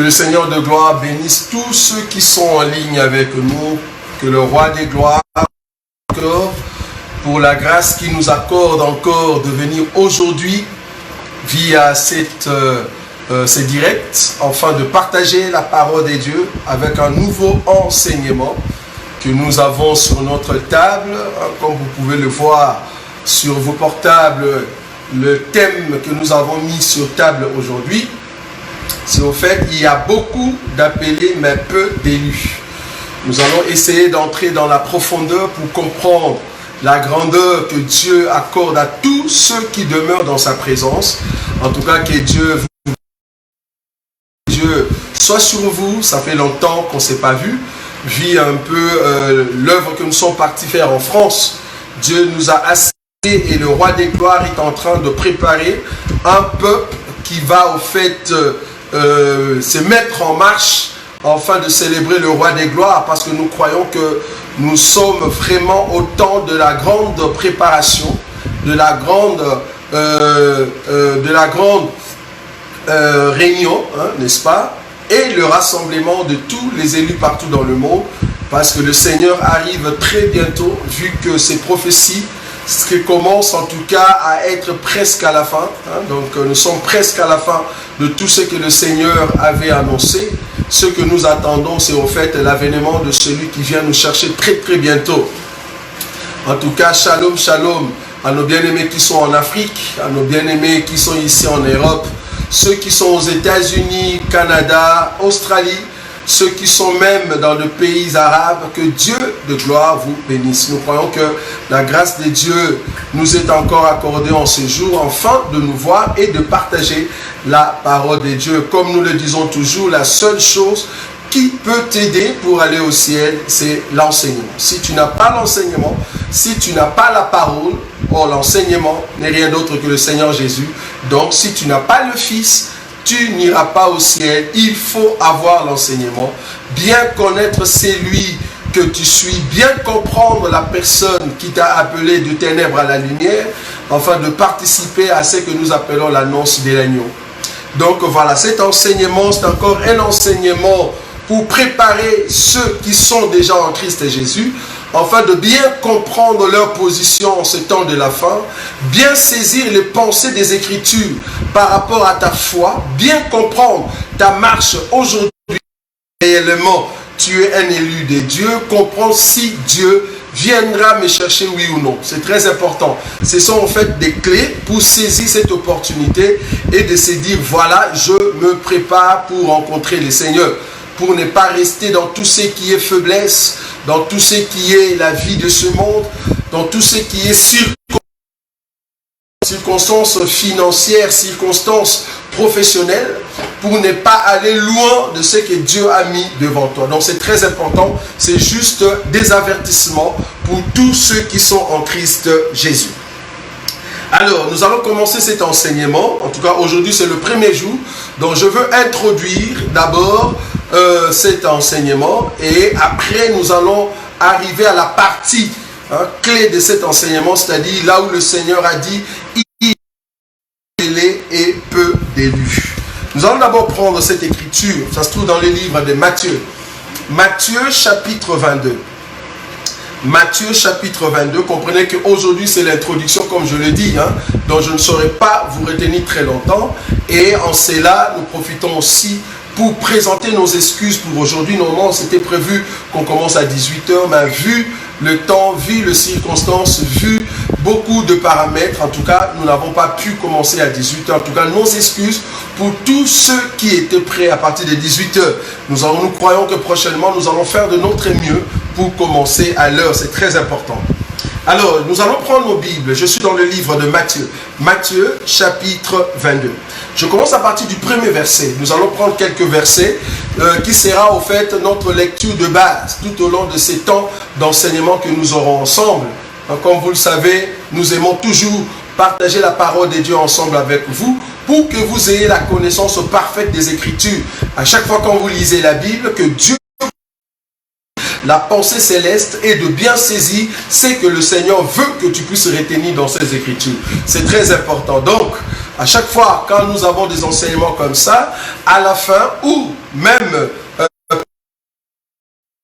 Que le Seigneur de gloire bénisse tous ceux qui sont en ligne avec nous. Que le Roi des gloires encore pour la grâce qu'il nous accorde encore de venir aujourd'hui via ces directs, afin de partager la parole de Dieu avec un nouveau enseignement que nous avons sur notre table. Comme vous pouvez le voir sur vos portables, le thème que nous avons mis sur table aujourd'hui, c'est au fait qu'il y a beaucoup d'appelés mais peu d'élus. Nous allons essayer d'entrer dans la profondeur pour comprendre la grandeur que Dieu accorde à tous ceux qui demeurent dans sa présence. En tout cas, que Dieu soit sur vous. Ça fait longtemps qu'on ne s'est pas vu. Vu un peu l'œuvre que nous sommes partis faire en France. Dieu nous a assis et le Roi des gloires est en train de préparer un peuple qui va au fait se mettre en marche afin de célébrer le Roi des gloires, parce que nous croyons que nous sommes vraiment au temps de la grande préparation, de la grande réunion, hein, n'est-ce pas, et le rassemblement de tous les élus partout dans le monde, parce que le Seigneur arrive très bientôt, vu que ces prophéties qui commencent en tout cas à être presque à la fin, hein, donc nous sommes presque à la fin de tout ce que le Seigneur avait annoncé. Ce que nous attendons, c'est au fait l'avènement de celui qui vient nous chercher très très bientôt. En tout cas, shalom, shalom à nos bien-aimés qui sont en Afrique, à nos bien-aimés qui sont ici en Europe, ceux qui sont aux États-Unis, Canada, Australie, ceux qui sont même dans les pays arabes. Que Dieu de gloire vous bénisse. Nous croyons que la grâce de Dieu nous est encore accordée en ce jour, afin de nous voir et de partager la parole de Dieu. Comme nous le disons toujours, la seule chose qui peut t'aider pour aller au ciel, c'est l'enseignement. Si tu n'as pas l'enseignement, si tu n'as pas la parole, or l'enseignement n'est rien d'autre que le Seigneur Jésus. Donc si tu n'as pas le Fils, tu n'iras pas au ciel. Il faut avoir l'enseignement, bien connaître celui que tu suis, bien comprendre la personne qui t'a appelé de ténèbres à la lumière, afin de participer à ce que nous appelons l'annonce de l'agneau. Donc voilà, cet enseignement, c'est encore un enseignement pour préparer ceux qui sont déjà en Christ Jésus, afin de bien comprendre leur position en ce temps de la fin, bien saisir les pensées des Écritures par rapport à ta foi, bien comprendre ta marche aujourd'hui. Réellement, tu es un élu de Dieu, comprends si Dieu viendra me chercher, oui ou non. C'est très important. Ce sont en fait des clés pour saisir cette opportunité et de se dire, voilà, je me prépare pour rencontrer le Seigneur, pour ne pas rester dans tout ce qui est faiblesse, dans tout ce qui est la vie de ce monde, dans tout ce qui est circonstances financières, circonstances professionnelles, pour ne pas aller loin de ce que Dieu a mis devant toi. Donc c'est très important, c'est juste des avertissements pour tous ceux qui sont en Christ Jésus. Alors, nous allons commencer cet enseignement. En tout cas, aujourd'hui, c'est le premier jour. Donc, je veux introduire d'abord cet enseignement. Et après, nous allons arriver à la partie clé de cet enseignement. C'est-à-dire là où le Seigneur a dit, il est et peu d'élus. Nous allons d'abord prendre cette écriture. Ça se trouve dans le livre de Matthieu. Matthieu, chapitre 22. Matthieu chapitre 22, comprenez qu'aujourd'hui c'est l'introduction comme je le dis, donc je ne saurais pas vous retenir très longtemps, et en cela nous profitons aussi pour présenter nos excuses pour aujourd'hui. Normalement c'était prévu qu'on commence à 18 h, mais vu le temps, vu les circonstances, vu beaucoup de paramètres, en tout cas nous n'avons pas pu commencer à 18 h. En tout cas nos excuses pour tous ceux qui étaient prêts à partir de 18 h. Nous croyons que prochainement nous allons faire de notre mieux pour commencer à l'heure, c'est très important. Alors, nous allons prendre nos Bibles. Je suis dans le livre de Matthieu. Matthieu, chapitre 22. Je commence à partir du premier verset. Nous allons prendre quelques versets qui sera, au fait, notre lecture de base tout au long de ces temps d'enseignement que nous aurons ensemble. Comme vous le savez, nous aimons toujours partager la parole de Dieu ensemble avec vous pour que vous ayez la connaissance parfaite des Écritures. À chaque fois quand vous lisez la Bible, que Dieu la pensée céleste et de bien saisir ce que le Seigneur veut que tu puisses retenir dans ces Écritures. C'est très important. Donc, à chaque fois, quand nous avons des enseignements comme ça, à la fin, ou même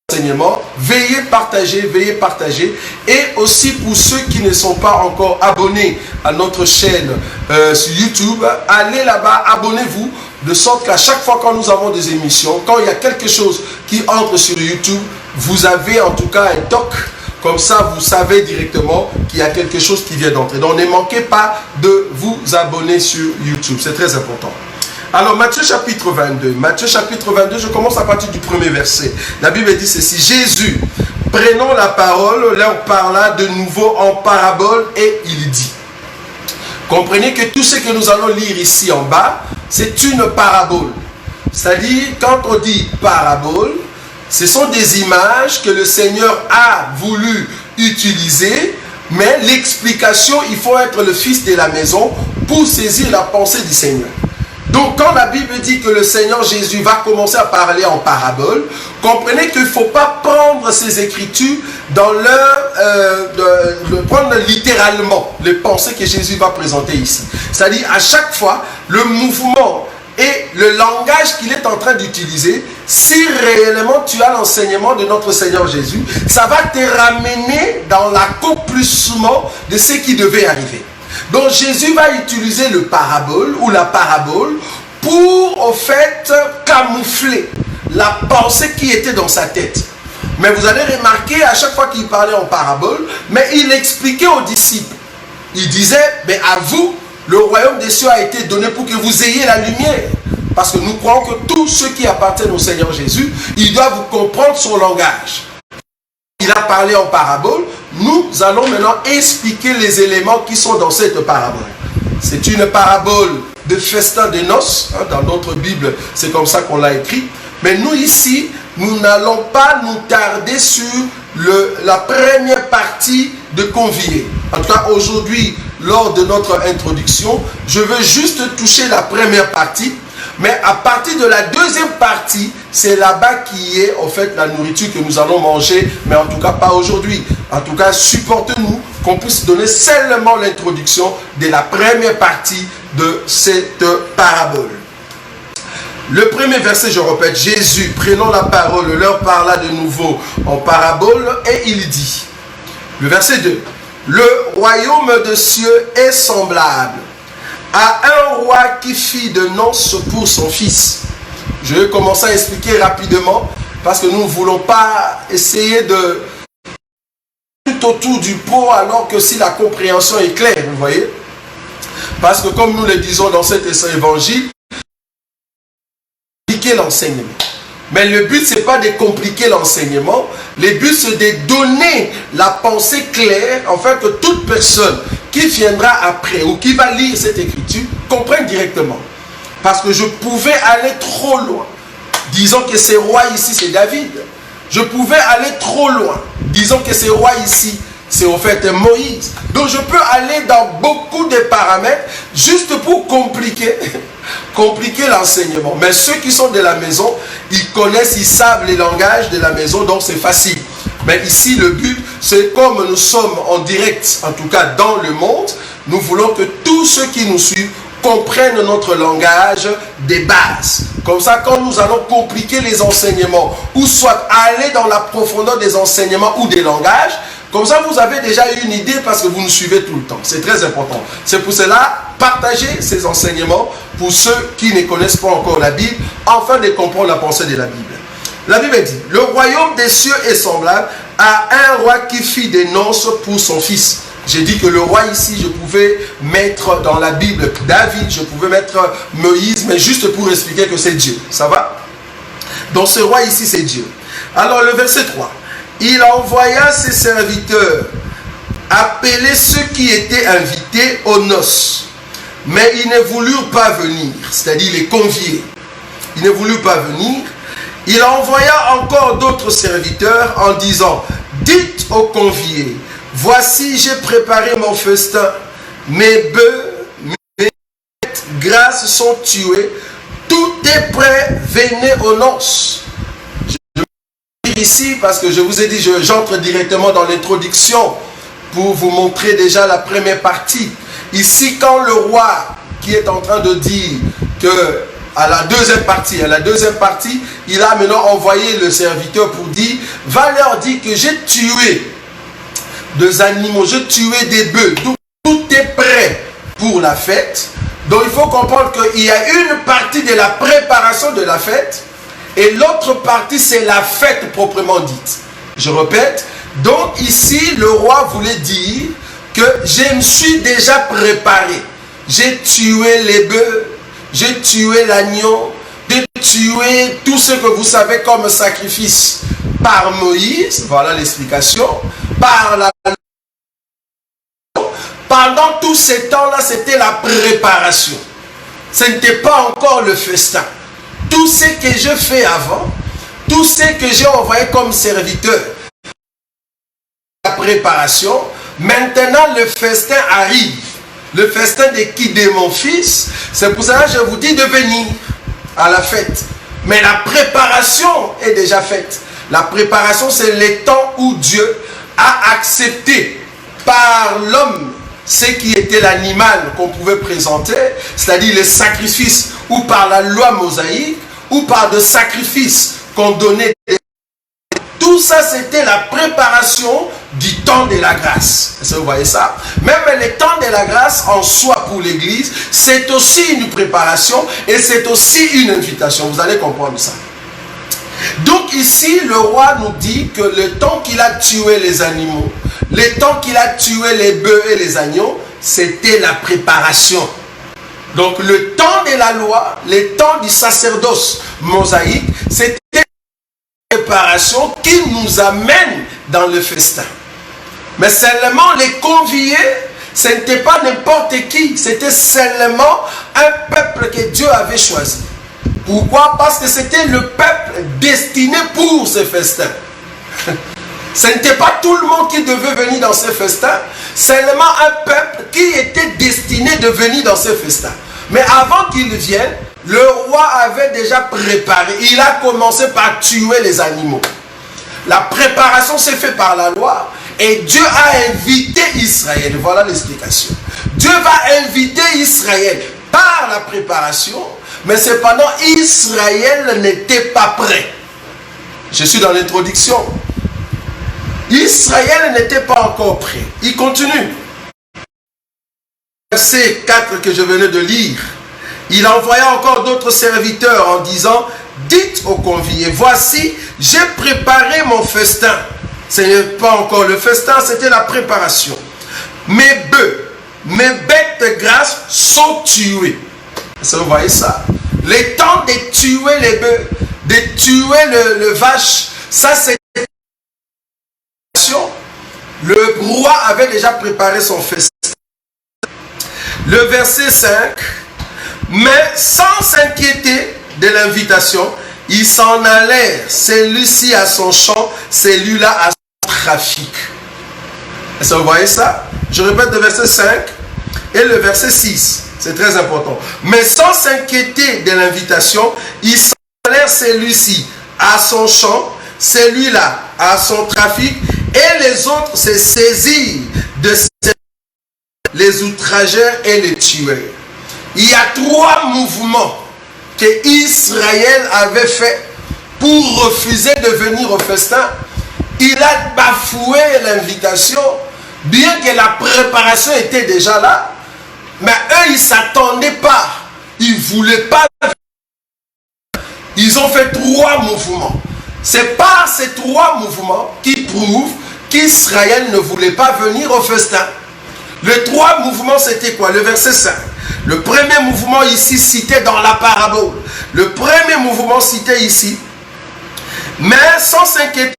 enseignement, veuillez partager. Et aussi pour ceux qui ne sont pas encore abonnés à notre chaîne sur YouTube, allez là-bas, abonnez-vous, de sorte qu'à chaque fois quand nous avons des émissions, quand il y a quelque chose qui entre sur YouTube, vous avez en tout cas un toc. Comme ça, vous savez directement qu'il y a quelque chose qui vient d'entrer. Donc, ne manquez pas de vous abonner sur YouTube. C'est très important. Alors, Matthieu chapitre 22. Matthieu chapitre 22, je commence à partir du premier verset. La Bible dit ceci. Jésus, prenant la parole, leur parla de nouveau en parabole et il dit. Comprenez que tout ce que nous allons lire ici en bas, c'est une parabole. C'est-à-dire, quand on dit parabole, ce sont des images que le Seigneur a voulu utiliser, mais l'explication, il faut être le fils de la maison pour saisir la pensée du Seigneur. Donc, quand la Bible dit que le Seigneur Jésus va commencer à parler en parabole, comprenez qu'il ne faut pas prendre ces Écritures dans prendre littéralement les pensées que Jésus va présenter ici. C'est-à-dire, à chaque fois, le mouvement et le langage qu'il est en train d'utiliser, si réellement tu as l'enseignement de notre Seigneur Jésus, ça va te ramener dans l'accomplissement de ce qui devait arriver. Donc Jésus va utiliser le parabole ou la parabole pour, au fait, camoufler la pensée qui était dans sa tête. Mais vous allez remarquer, à chaque fois qu'il parlait en parabole, mais il expliquait aux disciples. Il disait, mais à vous, le royaume des cieux a été donné pour que vous ayez la lumière. Parce que nous croyons que tous ceux qui appartiennent au Seigneur Jésus, ils doivent comprendre son langage. Il a parlé en parabole. Nous allons maintenant expliquer les éléments qui sont dans cette parabole. C'est une parabole de festin de noces. Dans notre Bible, c'est comme ça qu'on l'a écrit. Mais nous ici, nous n'allons pas nous tarder sur la première partie de convier. En tout cas, aujourd'hui, lors de notre introduction, je veux juste toucher la première partie. Mais à partir de la deuxième partie, c'est là-bas qui est en fait la nourriture que nous allons manger, mais en tout cas pas aujourd'hui. En tout cas, supportez-nous qu'on puisse donner seulement l'introduction de la première partie de cette parabole. Le premier verset, je répète, Jésus, prenant la parole, leur parla de nouveau en parabole et il dit, le verset 2, le royaume des cieux est semblable à un roi qui fit de noces pour son fils. Je vais commencer à expliquer rapidement parce que nous ne voulons pas essayer de tout autour du pot alors que si la compréhension est claire, vous voyez. Parce que comme nous le disons dans cet évangile, compliquer l'enseignement. Mais le but, ce n'est pas de compliquer l'enseignement. Le but, c'est de donner la pensée claire, afin que toute personne qui viendra après ou qui va lire cette écriture comprenne directement. Parce que je pouvais aller trop loin. Disons que ce roi ici, c'est David. Je pouvais aller trop loin. Disons que ce roi ici, c'est en fait Moïse. Donc je peux aller dans beaucoup de paramètres juste pour compliquer l'enseignement. Mais ceux qui sont de la maison, ils connaissent, ils savent les langages de la maison, donc c'est facile. Mais ici, le but, c'est comme nous sommes en direct, en tout cas dans le monde, nous voulons que tous ceux qui nous suivent comprennent notre langage des bases. Comme ça, quand nous allons compliquer les enseignements, ou soit aller dans la profondeur des enseignements ou des langages, comme ça, vous avez déjà une idée parce que vous nous suivez tout le temps. C'est très important. C'est pour cela, partagez ces enseignements pour ceux qui ne connaissent pas encore la Bible, afin de comprendre la pensée de la Bible. La Bible dit, le royaume des cieux est semblable à un roi qui fit des noces pour son fils. J'ai dit que le roi ici, je pouvais mettre dans la Bible David, je pouvais mettre Moïse, mais juste pour expliquer que c'est Dieu. Ça va? Donc ce roi ici, c'est Dieu. Alors le verset 3. Il envoya ses serviteurs appeler ceux qui étaient invités aux noces. Mais ils ne voulurent pas venir, c'est-à-dire les conviés. Ils ne voulurent pas venir. Il envoya encore d'autres serviteurs en disant, dites aux conviés, voici j'ai préparé mon festin, mes bœufs, mes grâces sont tuées, tout est prêt, venez aux noces. ici parce que je vous ai dit, j'entre directement dans l'introduction pour vous montrer déjà la première partie. Ici, quand le roi qui est en train de dire que à la deuxième partie, il a maintenant envoyé le serviteur pour dire, va leur dire que j'ai tué des animaux, j'ai tué des bœufs, tout est prêt pour la fête. Donc il faut comprendre qu'il y a une partie de la préparation de la fête et l'autre partie c'est la fête proprement dite. Je répète, donc ici le roi voulait dire que je me suis déjà préparé. J'ai tué les bœufs, j'ai tué l'agneau, j'ai tué tout ce que vous savez comme sacrifice par Moïse, voilà l'explication, par la... Pendant tous ces temps-là, c'était la préparation. Ce n'était pas encore le festin. Tout ce que je fais avant, tout ce que j'ai envoyé comme serviteur, la préparation, maintenant le festin arrive. Le festin de qui? De mon fils. C'est pour ça que je vous dis de venir à la fête. Mais la préparation est déjà faite. La préparation, c'est le temps où Dieu a accepté par l'homme ce qui était l'animal qu'on pouvait présenter, c'est-à-dire les sacrifices, ou par la loi mosaïque, ou par des sacrifices qu'on donnait. Tout ça, c'était la préparation du temps de la grâce. Est-ce que vous voyez ça? Même le temps de la grâce en soi pour l'Église, c'est aussi une préparation et c'est aussi une invitation. Vous allez comprendre ça. Donc ici, le roi nous dit que le temps qu'il a tué les animaux, le temps qu'il a tué les bœufs et les agneaux, c'était la préparation. Donc le temps de la loi, le temps du sacerdoce mosaïque, c'était la préparation qui nous amène dans le festin. Mais seulement les conviés, ce n'était pas n'importe qui, c'était seulement un peuple que Dieu avait choisi. Pourquoi? Parce que c'était le peuple destiné pour ce festin. Ce n'était pas tout le monde qui devait venir dans ce festin, seulement un peuple qui était destiné de venir dans ce festin. Mais avant qu'il vienne, le roi avait déjà préparé. Il a commencé par tuer les animaux. La préparation s'est faite par la loi et Dieu a invité Israël. Voilà l'explication. Dieu va inviter Israël par la préparation, mais cependant Israël n'était pas prêt. Je suis dans l'introduction. Israël n'était pas encore prêt. Il continue. Verset 4 que je venais de lire. Il envoya encore d'autres serviteurs en disant, dites aux conviés, voici, j'ai préparé mon festin. Ce n'est pas encore le festin, c'était la préparation. Mes bœufs, mes bêtes grasses sont tuées. Est-ce que vous voyez ça? Le temps de tuer les bœufs, de tuer le vache, ça c'est... Le roi avait déjà préparé son festin. Le verset 5, mais sans s'inquiéter de l'invitation, ils s'en allèrent, celui-ci à son champ, celui-là à son trafic. Est-ce que vous voyez ça? Je répète le verset 5 et le verset 6. C'est très important. Mais sans s'inquiéter de l'invitation, ils s'en allèrent, celui-ci à son champ, celui-là à son trafic, et les autres se saisirent de les outragèrent et les tuèrent. Il y a 3 mouvements que Israël avait fait pour refuser de venir au festin. Il a bafoué l'invitation, bien que la préparation était déjà là. Mais eux, ils ne s'attendaient pas. Ils ne voulaient pas. Ils ont fait 3 mouvements. C'est par ces 3 mouvements qui prouvent qu'Israël ne voulait pas venir au festin. Les 3 mouvements, c'était quoi? Le verset 5. Le premier mouvement ici cité dans la parabole. Le premier mouvement cité ici. Mais sans s'inquiéter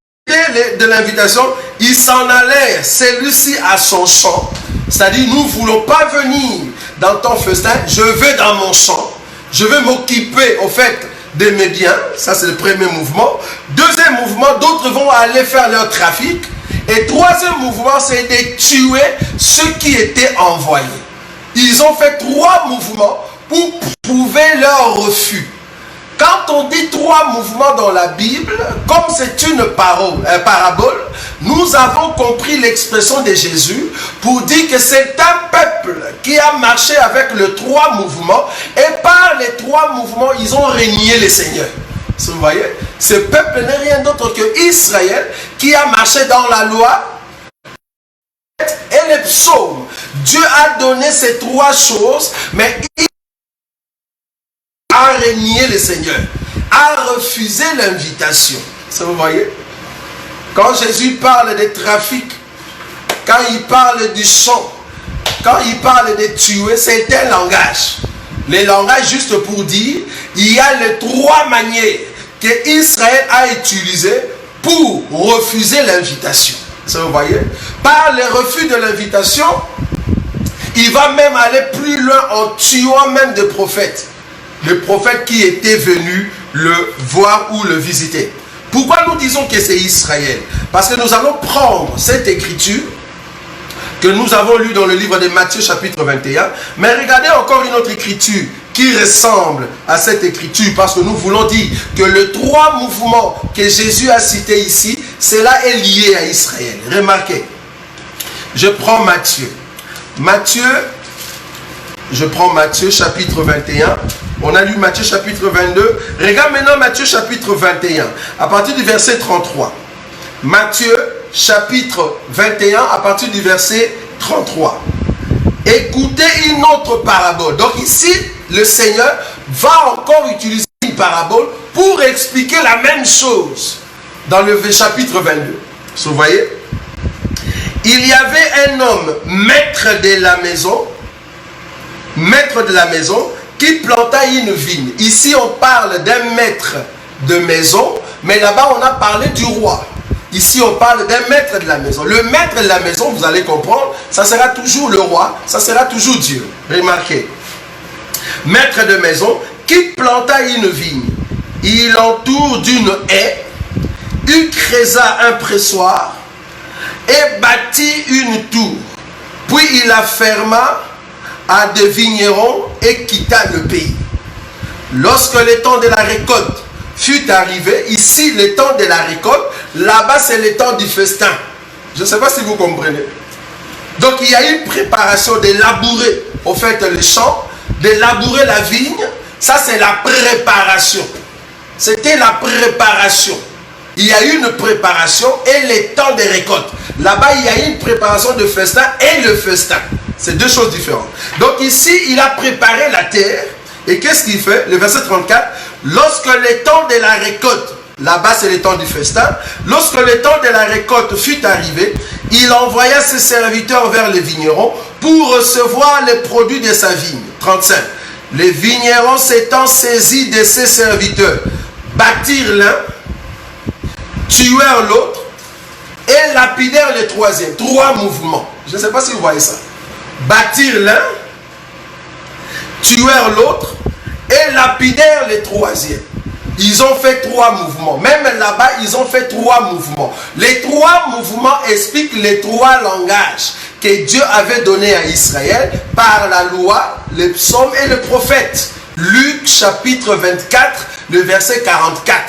de l'invitation, ils s'en allèrent, celui-ci à son champ. C'est-à-dire, nous ne voulons pas venir dans ton festin, je vais dans mon champ. Je vais m'occuper, au fait, de mes biens. Ça, c'est le premier mouvement. Deuxième mouvement, d'autres vont aller faire leur trafic. Et troisième mouvement, c'est de tuer ceux qui étaient envoyés. Ils ont fait 3 mouvements pour prouver leur refus. Quand on dit 3 mouvements dans la Bible, comme c'est une parabole, nous avons compris l'expression de Jésus pour dire que c'est un peuple qui a marché avec les 3 mouvements, et par les 3 mouvements, ils ont régné le Seigneur. Vous voyez, ce peuple n'est rien d'autre que Israël qui a marché dans la loi et les psaumes. Dieu a donné ces 3 choses, mais il a régné le Seigneur, a refusé l'invitation. Vous voyez, quand Jésus parle des trafics, quand il parle du chant, quand il parle de tuer, c'est un langage. Les langages, juste pour dire, il y a les 3 manières que Israël a utilisées pour refuser l'invitation. Vous voyez, par le refus de l'invitation, il va même aller plus loin en tuant même des prophètes. Le prophète qui était venu le voir ou le visiter. Pourquoi nous disons que c'est Israël? Parce que nous allons prendre cette écriture que nous avons lue dans le livre de Matthieu chapitre 21. Mais regardez encore une autre écriture qui ressemble à cette écriture, parce que nous voulons dire que les 3 mouvements que Jésus a cités ici, cela est lié à Israël. Remarquez, je prends Matthieu. Je prends Matthieu chapitre 21. On a lu Matthieu chapitre 22. Regarde maintenant Matthieu chapitre 21, à partir du verset 33. Matthieu chapitre 21, à partir du verset 33. Écoutez une autre parabole. Donc ici, le Seigneur va encore utiliser une parabole pour expliquer la même chose dans le chapitre 22. Vous voyez? Il y avait un homme, maître de la maison, qui planta une vigne. Ici, on parle d'un maître de maison, mais là-bas, on a parlé du roi. Ici, on parle d'un maître de la maison. Le maître de la maison, vous allez comprendre, ça sera toujours le roi, ça sera toujours Dieu. Remarquez. Maître de maison qui planta une vigne. Il entoure d'une haie, il creusa un pressoir et bâtit une tour. Puis il la ferma à des vignerons et quitta le pays. Lorsque le temps de la récolte fut arrivé, ici le temps de la récolte, là-bas c'est le temps du festin. Je ne sais pas si vous comprenez. Donc il y a une préparation de labourer, au fait, les champs, de labourer la vigne. Ça c'est la préparation. C'était la préparation. Il y a une préparation et le temps de récolte. Là-bas il y a une préparation de festin et le festin. C'est 2 choses différentes. Donc ici il a préparé la terre. Et qu'est-ce qu'il fait? Le verset 34. Lorsque le temps de la récolte, là-bas c'est le temps du festin, lorsque le temps de la récolte fut arrivé, il envoya ses serviteurs vers les vignerons pour recevoir les produits de sa vigne. 35. Les vignerons s'étant saisis de ses serviteurs, battirent l'un, tuèrent l'autre et lapidèrent le troisième. 3 mouvements. Je ne sais pas si vous voyez ça. Battirent l'un, tuèrent l'autre et lapidèrent le troisième. Ils ont fait 3 mouvements. Même là-bas, ils ont fait 3 mouvements. Les 3 mouvements expliquent les 3 langages que Dieu avait donnés à Israël par la loi, les psaumes et le prophète. Luc chapitre 24, le verset 44.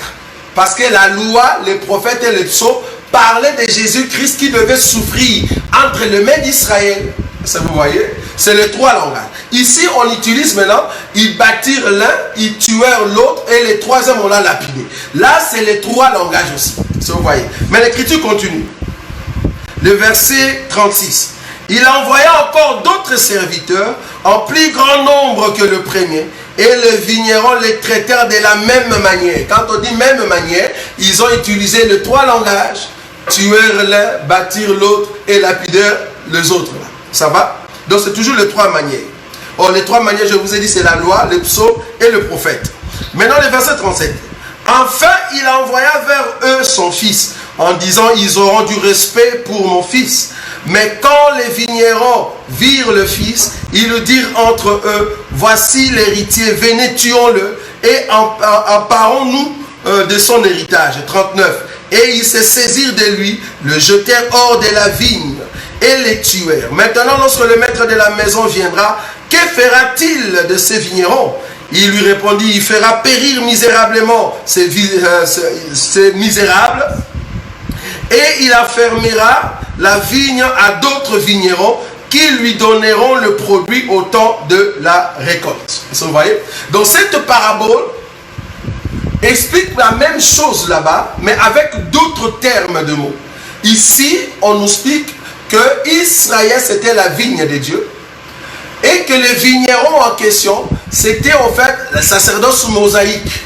Parce que la loi, les prophètes et les psaumes parlaient de Jésus-Christ qui devait souffrir entre les mains d'Israël. Ça, vous voyez? C'est les 3 langages. Ici, on utilise maintenant, ils battirent l'un, ils tuèrent l'autre, et le troisième, on l'a lapidé. Là, c'est les 3 langages aussi. Ça, vous voyez? Mais l'écriture continue. Le verset 36. Il envoya encore d'autres serviteurs, en plus grand nombre que le premier, et les vignerons les traitèrent de la même manière. Quand on dit même manière, ils ont utilisé les 3 langages, tuèrent l'un, battirent l'autre, et lapidèrent les autres. Là. Ça va? Donc c'est toujours les 3 manières. Or les 3 manières, je vous ai dit, c'est la loi, le psaume et le prophète. Maintenant le verset 37. Enfin il envoya vers eux son fils, en disant, ils auront du respect pour mon fils. Mais quand les vignerons virent le fils, ils dirent entre eux, voici l'héritier, venez tuons-le et emparons-nous de son héritage. 39. Et ils se saisirent de lui, le jetèrent hors de la vigne et les tuèrent. Maintenant, lorsque le maître de la maison viendra, que fera-t-il de ces vignerons? Il lui répondit, il fera périr misérablement ces misérables, et il affermira la vigne à d'autres vignerons qui lui donneront le produit au temps de la récolte. Vous voyez? Donc cette parabole explique la même chose là-bas, mais avec d'autres termes de mots. Ici, on nous explique que Israël, c'était la vigne de Dieu, et que les vignerons en question, c'était en fait le sacerdoce mosaïque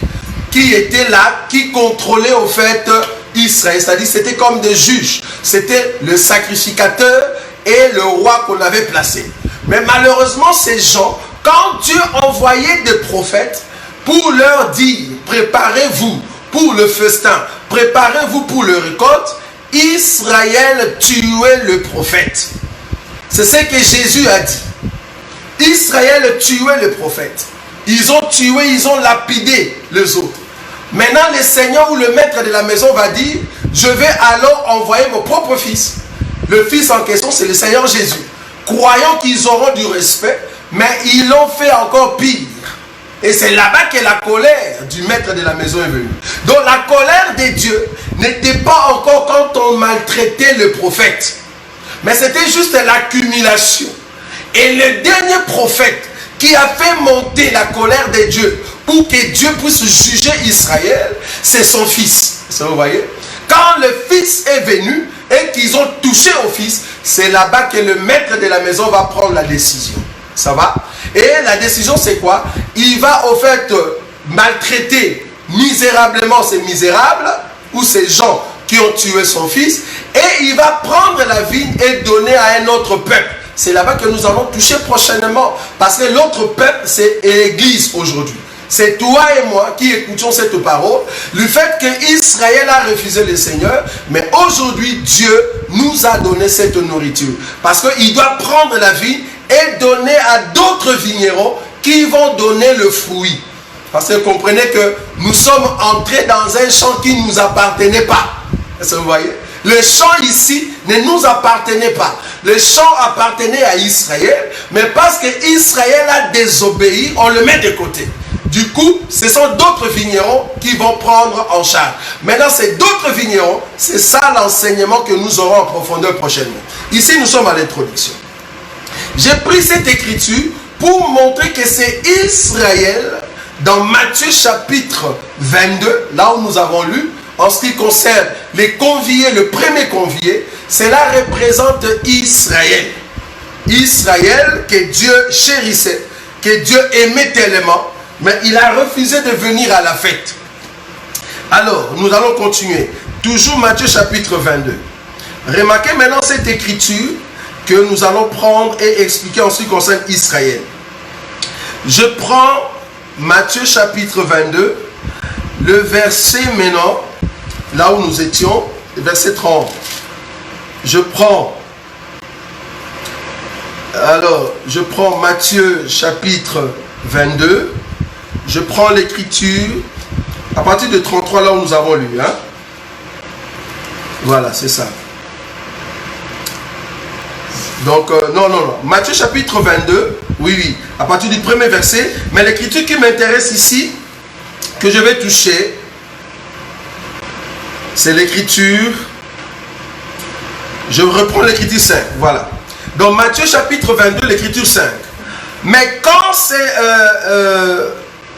qui était là, qui contrôlait en fait Israël, c'est-à-dire c'était comme des juges, c'était le sacrificateur et le roi qu'on avait placé. Mais malheureusement, ces gens, quand Dieu envoyait des prophètes pour leur dire, préparez-vous pour le festin, préparez-vous pour le récolte, Israël tuait le prophète. C'est ce que Jésus a dit. Israël tuait le prophète. Ils ont tué, ils ont lapidé les autres. Maintenant, le Seigneur ou le maître de la maison va dire, je vais alors envoyer mon propre fils. Le fils en question, c'est le Seigneur Jésus. Croyant qu'ils auront du respect, mais ils l'ont fait encore pire. Et c'est là-bas que la colère du maître de la maison est venue. Donc la colère de Dieu n'était pas encore quand on maltraitait le prophète. Mais c'était juste l'accumulation. Et le dernier prophète qui a fait monter la colère de Dieu pour que Dieu puisse juger Israël, c'est son fils. Ça, vous voyez? Quand le fils est venu et qu'ils ont touché au fils, c'est là-bas que le maître de la maison va prendre la décision. Ça va? Et la décision, c'est quoi? Il va au fait maltraiter misérablement ces misérables ou ces gens qui ont tué son fils, et il va prendre la vigne et donner à un autre peuple. C'est là-bas que nous allons toucher prochainement, parce que l'autre peuple, c'est l'Église aujourd'hui. C'est toi et moi qui écoutons cette parole. Le fait qu'Israël a refusé le Seigneur, mais aujourd'hui, Dieu nous a donné cette nourriture. Parce qu'il doit prendre la vigne et donner à d'autres vignerons qui vont donner le fruit. Parce que comprenez que nous sommes entrés dans un champ qui ne nous appartenait pas. Est-ce que vous voyez? Le champ ici ne nous appartenait pas. Le champ appartenait à Israël, mais parce qu'Israël a désobéi, on le met de côté. Du coup, ce sont d'autres vignerons qui vont prendre en charge. Maintenant, ces d'autres vignerons, c'est ça l'enseignement que nous aurons en profondeur prochainement. Ici, nous sommes à l'introduction. J'ai pris cette écriture pour montrer que c'est Israël, dans Matthieu chapitre 22, là où nous avons lu, en ce qui concerne les conviés, le premier convié, cela représente Israël. Israël que Dieu chérissait, que Dieu aimait tellement, mais il a refusé de venir à la fête. Alors, nous allons continuer. Toujours Matthieu chapitre 22. Remarquez maintenant cette écriture que nous allons prendre et expliquer en ce qui concerne Israël. Je prends Matthieu chapitre 22, le verset maintenant, là où nous étions, le verset 30. Je prends Matthieu chapitre 22, je prends l'écriture à partir de 33, là où nous avons lu. Hein? Voilà, c'est ça. Donc, non. Matthieu chapitre 22, oui, à partir du premier verset. Mais l'écriture qui m'intéresse ici, que je vais toucher, c'est l'écriture. Je reprends l'écriture 5, voilà. Donc, Matthieu chapitre 22, l'écriture 5. Mais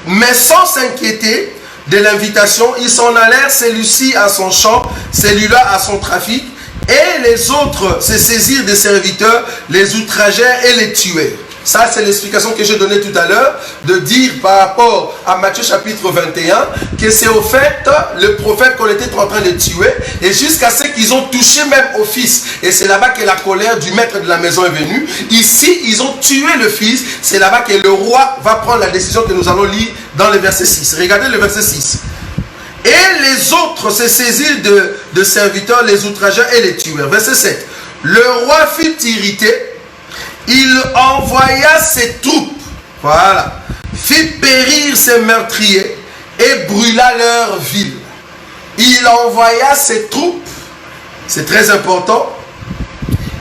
mais sans s'inquiéter de l'invitation, ils s'en allèrent, celui-ci à son champ, celui-là à son trafic, et les autres se saisirent des serviteurs, les outragèrent et les tuèrent. Ça, c'est l'explication que j'ai donnée tout à l'heure, de dire par rapport à Matthieu chapitre 21, que c'est au fait le prophète qu'on était en train de tuer, et jusqu'à ce qu'ils ont touché même au fils. Et c'est là-bas que la colère du maître de la maison est venue. Ici, ils ont tué le fils. C'est là-bas que le roi va prendre la décision que nous allons lire dans le verset 6. Regardez le verset 6. Et les autres se saisirent de serviteurs, les outragèrent et les tuèrent. Verset 7. Le roi fut irrité. Il envoya ses troupes, voilà, fit périr ses meurtriers et brûla leur ville. Il envoya ses troupes, c'est très important,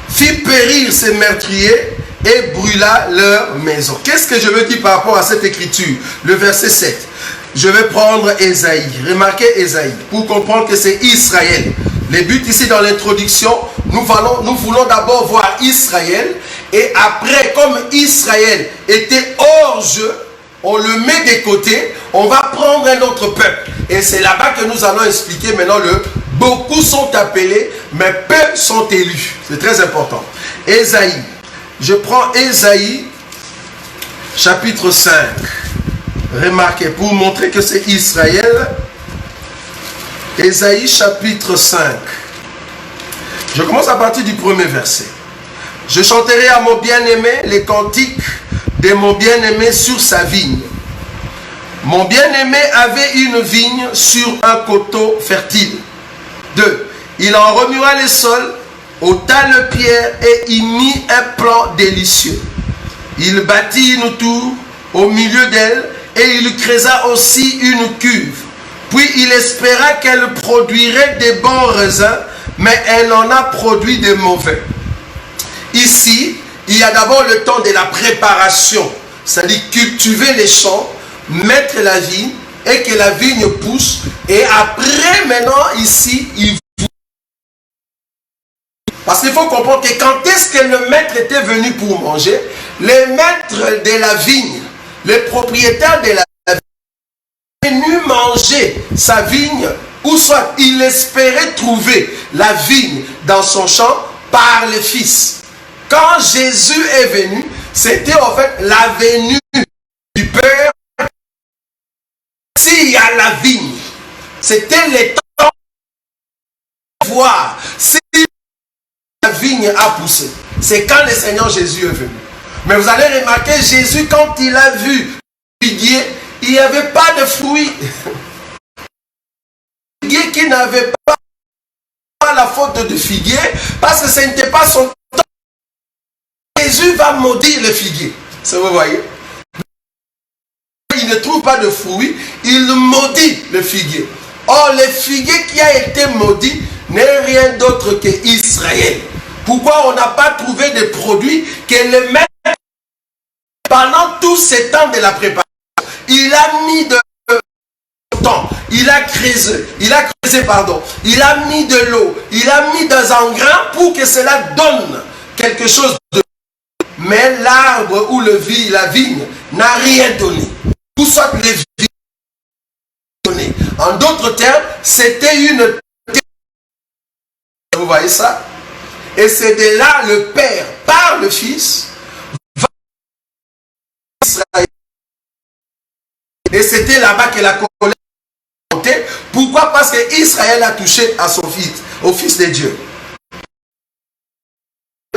fit périr ses meurtriers et brûla leur maison. Qu'est-ce que je veux dire par rapport à cette écriture? Le verset 7. Je vais prendre Ésaïe. Remarquez Ésaïe pour comprendre que c'est Israël. Le but ici dans l'introduction, nous voulons d'abord voir Israël, et après, comme Israël était hors jeu, on le met de côté, on va prendre un autre peuple. Et c'est là-bas que nous allons expliquer maintenant beaucoup sont appelés, mais peu sont élus. C'est très important. Ésaïe. Je prends Ésaïe, chapitre 5. Remarquez, pour montrer que c'est Israël. Ésaïe, chapitre 5. Je commence à partir du premier verset. Je chanterai à mon bien-aimé les cantiques de mon bien-aimé sur sa vigne. Mon bien-aimé avait une vigne sur un coteau fertile. 2. Il en remuera les sols, ôta le pierre et y mit un plan délicieux. Il bâtit une tour au milieu d'elle et il creusa aussi une cuve. Puis il espéra qu'elle produirait des bons raisins, mais elle en a produit des mauvais. Ici, il y a d'abord le temps de la préparation, c'est-à-dire cultiver les champs, mettre la vigne et que la vigne pousse. Et après, maintenant, ici, il faut... Parce qu'il faut comprendre que quand est-ce que le maître était venu pour manger, les maîtres de la vigne, les propriétaires de la vigne, venu manger sa vigne, ou soit il espérait trouver la vigne dans son champ par le Fils. Quand Jésus est venu, c'était en fait la venue du Père. S'il y a la vigne, c'était le temps de voir si la vigne a poussé. C'est quand le Seigneur Jésus est venu. Mais vous allez remarquer, Jésus, quand il a vu le figuier, il n'y avait pas de fruits. Le figuier qui n'avait pas la faute de figuier, parce que ce n'était pas son temps. Jésus va maudire le figuier. Ça vous voyez? Il ne trouve pas de fruits, il maudit le figuier. Or, le figuier qui a été maudit n'est rien d'autre que Israël. Pourquoi on n'a pas trouvé de produits que le maître, pendant tout ce temps de la préparation, il a mis de temps, il a creusé, il a mis de l'eau, il a mis des engrais pour que cela donne quelque chose de... Mais l'arbre ou la vigne n'a rien donné. Tout soit les vignes données. En d'autres termes, c'était une... Vous voyez ça? Et c'est de là le Père, par le Fils, va Israël. Et c'était là-bas que la colère a monté. Pourquoi? Parce que Israël a touché à son fils, au Fils de Dieu.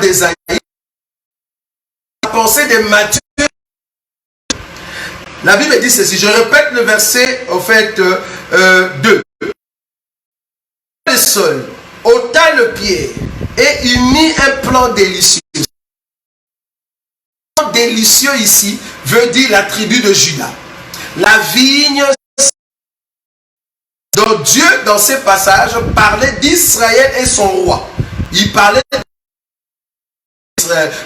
D'Ésaïe, la pensée de Matthieu. La Bible dit ceci, je répète le verset, au fait, 2. Le sol, ôta le pied, et il mit un plan délicieux. Le plan délicieux ici veut dire la tribu de Juda. La vigne, donc Dieu, dans ces passages, parlait d'Israël et son roi. Il parlait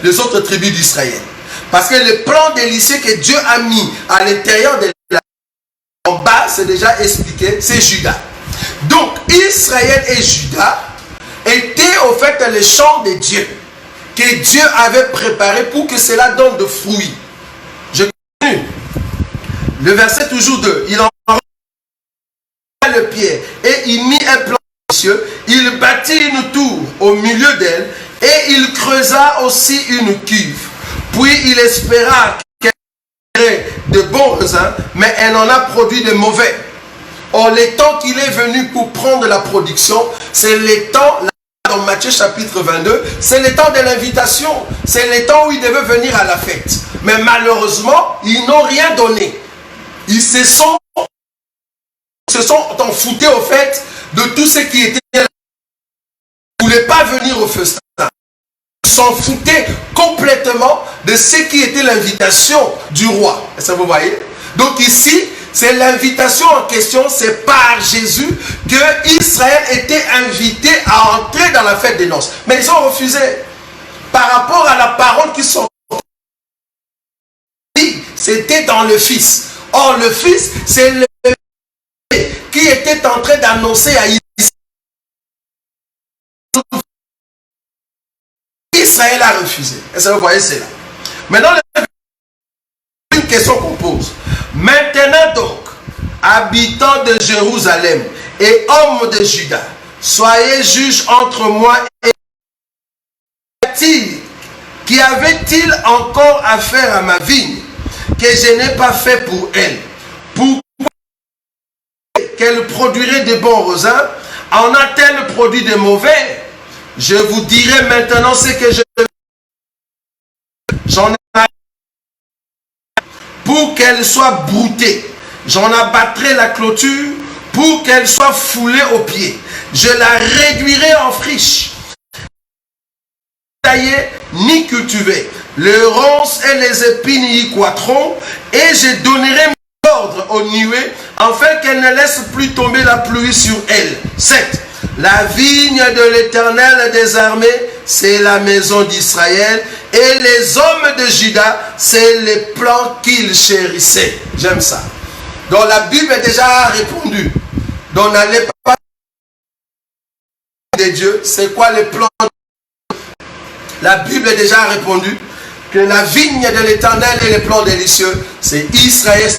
des autres tribus d'Israël. Parce que le plan délicieux que Dieu a mis à l'intérieur de la... En bas, c'est déjà expliqué, c'est Juda. Donc, Israël et Juda étaient au fait les champs de Dieu, que Dieu avait préparé pour que cela donne de fruits. Je continue. Le verset toujours 2. Il en le pied et il mit un plan délicieux. Il bâtit une tour au milieu d'elle et il creusa aussi une cuve. Puis il espéra qu'elle ait de bons raisins, mais elle en a produit de mauvais. Or, le temps qu'il est venu pour prendre la production, c'est le temps, dans Matthieu chapitre 22, c'est le temps de l'invitation. C'est le temps où il devait venir à la fête. Mais malheureusement, ils n'ont rien donné. Ils se sont enfoutés au fait de tout ce qui était... Ils ne voulaient pas venir au festin. S'en foutaient complètement de ce qui était l'invitation du roi. Ça vous voyez? Donc ici, c'est l'invitation en question, c'est par Jésus que Israël était invité à entrer dans la fête des noces. Mais ils ont refusé. Par rapport à la parole qui sortait c'était dans le Fils. Or, le Fils, c'est le qui était en train d'annoncer à Israël a refusé. Est-ce que vous voyez cela? Maintenant, une question qu'on pose. Maintenant donc, habitants de Jérusalem et hommes de Juda, soyez juges entre moi et qui avait-il encore affaire à ma vigne que je n'ai pas fait pour elle? Pourquoi qu'elle produirait de bons raisins, en a-t-elle produit de mauvais? Je vous dirai maintenant ce que j'en ai pour qu'elle soit broutée. J'en abattrai la clôture pour qu'elle soit foulée aux pieds. Je la réduirai en friche, taillée ni cultivée. Les ronces et les épines y croîtront, et je donnerai mon ordre aux nuées, afin qu'elle ne laisse plus tomber la pluie sur elle. 7. La vigne de l'Éternel des armées, c'est la maison d'Israël, et les hommes de Juda, c'est les plans qu'ils chérissaient. J'aime ça. Donc la Bible est déjà répondu. Donc n'allez pas de Dieu. C'est quoi les plans? La Bible est déjà répondu que la vigne de l'Éternel et les plans délicieux, c'est Israël,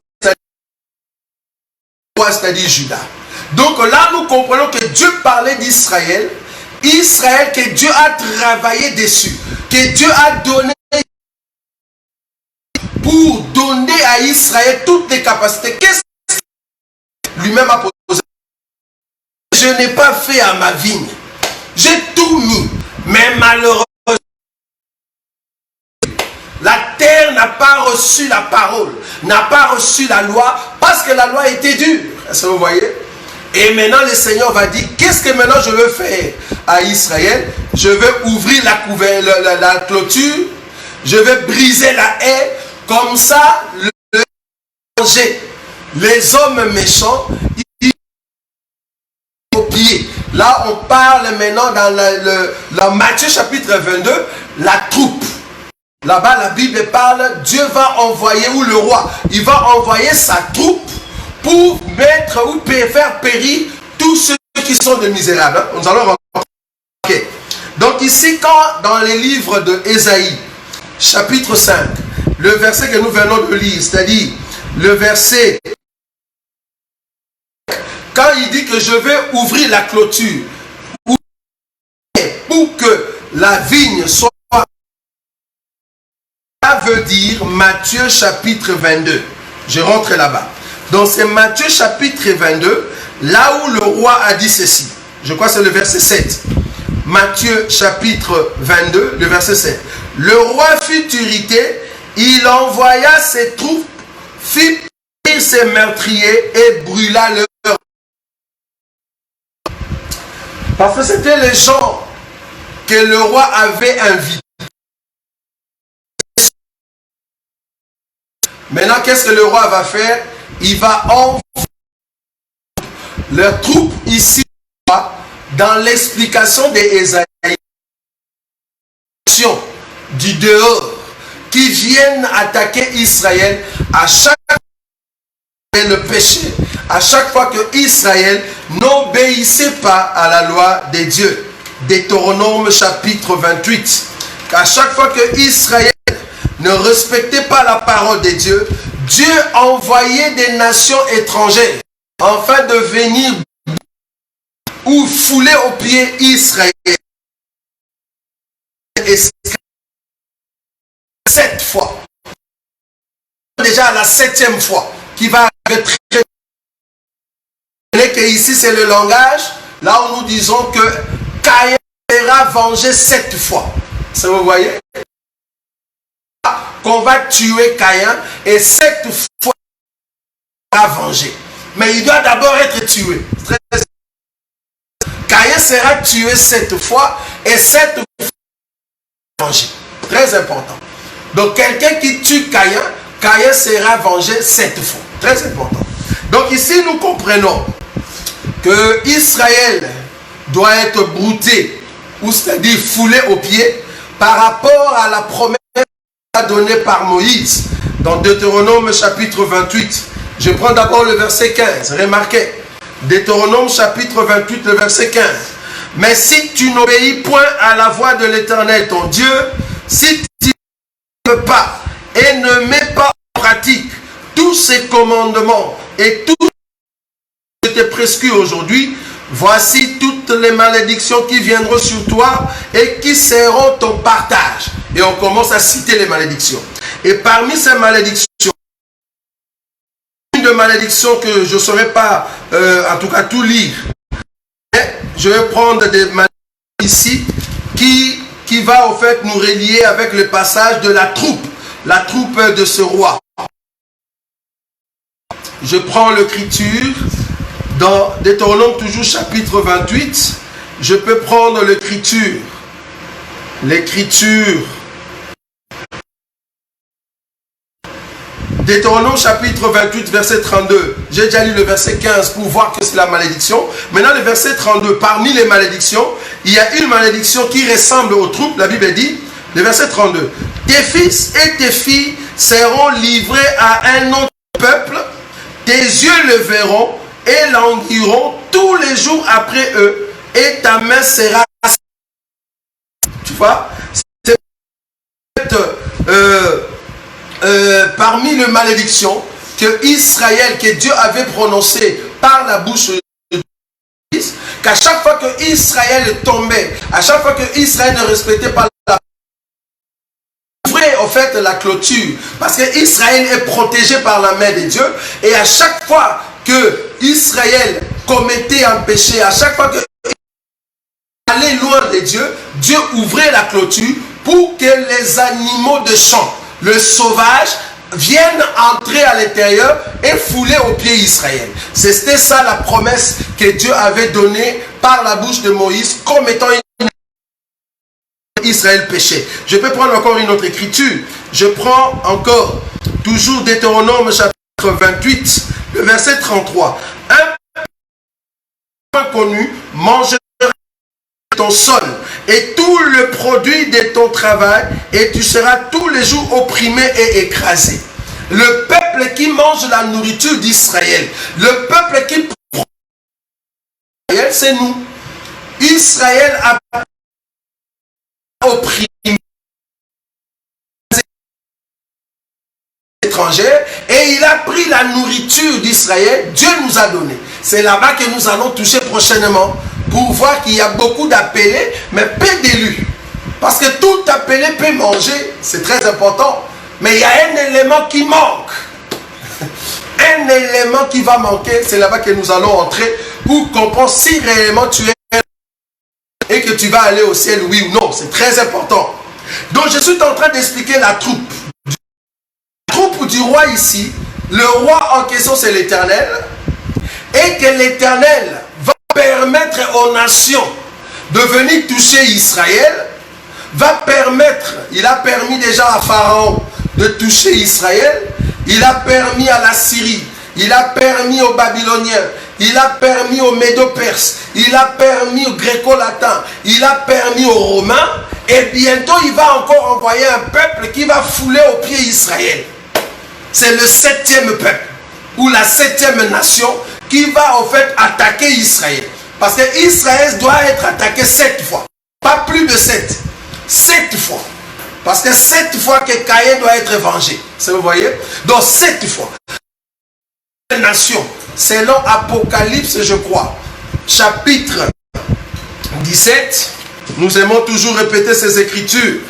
c'est-à-dire Juda. Donc là, nous comprenons que Dieu parlait d'Israël. Israël, que Dieu a travaillé dessus. Que Dieu a donné pour donner à Israël toutes les capacités. Qu'est-ce que lui-même a posé? Je n'ai pas fait à ma vigne. J'ai tout mis. Mais malheureusement, la terre n'a pas reçu la parole, n'a pas reçu la loi, parce que la loi était dure. Est-ce que vous voyez? Et maintenant le Seigneur va dire, qu'est-ce que maintenant je veux faire à Israël? Je vais ouvrir la clôture, je vais briser la haie, comme ça, les hommes méchants, ils au pied. Là, on parle maintenant dans Matthieu chapitre 22, la troupe. Là-bas, la Bible parle, Dieu va envoyer, ou le roi, il va envoyer sa troupe pour mettre ou faire périr tous ceux qui sont des misérables. Hein? Nous allons remarquer. Donc ici, quand dans les livres de Ésaïe, chapitre 5, le verset que nous venons de lire, c'est-à-dire le verset, quand il dit que je vais ouvrir la clôture pour que la vigne soit, ça veut dire Matthieu chapitre 22. Je rentre là-bas. Donc c'est Matthieu chapitre 22, là où le roi a dit ceci. Je crois que c'est le verset 7. Matthieu chapitre 22, le verset 7. Le roi fut irrité, il envoya ses troupes, fit périr ses meurtriers et brûla leur. Parce que c'était les gens que le roi avait invités. Maintenant, qu'est-ce que le roi va faire? Il va envoyer leurs troupes ici dans l'explication d'Ésaïe du dehors qui viennent attaquer Israël à chaque fois le péché, à chaque fois que Israël n'obéissait pas à la loi de Dieu. Deutéronome chapitre 28. À chaque fois que Israël ne respectait pas la parole de Dieu, Dieu envoyait des nations étrangères afin de venir ou fouler aux pieds Israël. Et 7 fois. Déjà la 7e fois qui va arriver très. Et que ici c'est le langage, là où nous disons que Caïn sera vengé 7 fois. Ça vous voyez? Qu'on va tuer Caïn et 7 fois à venger. Mais il doit d'abord être tué. Caïn sera tué 7 fois et 7 fois vengé. Très important. Donc quelqu'un qui tue Caïn, Caïn sera vengé 7 fois. Très important. Donc ici nous comprenons que Israël doit être brouté, ou c'est-à-dire foulé aux pieds par rapport à la promesse donné par Moïse dans Deutéronome chapitre 28. Je prends d'abord le verset 15. Remarquez, Deutéronome chapitre 28, le verset 15. Mais si tu n'obéis point à la voix de l'Éternel ton Dieu, si tu ne veux pas et ne mets pas en pratique tous ces commandements et tout ce qui t'est prescrit aujourd'hui, voici toutes les malédictions qui viendront sur toi et qui seront ton partage. Et on commence à citer les malédictions. Et parmi ces malédictions, une de malédictions que je ne saurais pas, en tout cas tout lire, mais je vais prendre des malédictions ici qui va en fait nous relier avec le passage de la troupe de ce roi. Je prends l'écriture dans Deutéronome toujours chapitre 28. Je peux prendre l'écriture Deutéronome chapitre 28 verset 32. J'ai déjà lu le verset 15 pour voir que c'est la malédiction. Maintenant le verset 32, parmi les malédictions, il y a une malédiction qui ressemble aux troupes. La Bible dit, le verset 32, tes fils et tes filles seront livrés à un autre peuple, tes yeux le verront et languiront tous les jours après eux, et ta main sera... Tu vois, c'est parmi les malédictions que Israël, que Dieu avait prononcé par la bouche de Moïse, qu'à chaque fois que Israël tombait, à chaque fois que Israël ne respectait pas la en fait la clôture, parce que Israël est protégé par la main de Dieu, et à chaque fois que Israël commettait un péché, à chaque fois que allait loin de Dieu, Dieu ouvrait la clôture pour que les animaux de champ, le sauvage, viennent entrer à l'intérieur et fouler aux pieds Israël. C'était ça la promesse que Dieu avait donnée par la bouche de Moïse comme étant une Israël péché. Je peux prendre encore une autre écriture. Je prends encore toujours Deutéronome chapitre 28, le verset 33. Un peuple connu mangera ton sol et tout le produit de ton travail, et tu seras tous les jours opprimé et écrasé. Le peuple qui mange la nourriture d'Israël, le peuple qui Israël, c'est nous. Israël a opprimé étrangère et il a pris la nourriture d'Israël. Dieu nous a donné. C'est là-bas que nous allons toucher prochainement pour voir qu'il y a beaucoup d'appelés, mais peu d'élus. Parce que tout appelé peut manger, c'est très important. Mais il y a un élément qui manque. Un élément qui va manquer, c'est là-bas que nous allons entrer pour comprendre si réellement tu es et que tu vas aller au ciel, oui ou non. C'est très important. Donc je suis en train d'expliquer la troupe. La troupe du roi ici, le roi en question c'est l'Éternel, et que l'Éternel va permettre aux nations de venir toucher Israël, va permettre, il a permis déjà à Pharaon de toucher Israël, il a permis à la Syrie, il a permis aux Babyloniens, il a permis aux Médo-Perses, il a permis aux Gréco-Latins, il a permis aux Romains, et bientôt il va encore envoyer un peuple qui va fouler aux pieds Israël. C'est le 7e peuple, ou la 7e nation qui va en fait attaquer Israël. Parce que Israël doit être attaqué 7 fois, pas plus de 7. 7 fois. Parce que 7 fois que Caïn doit être vengé. Vous voyez? Donc 7 fois. Nation, selon Apocalypse, je crois, chapitre 17, nous aimons toujours répéter ces écritures.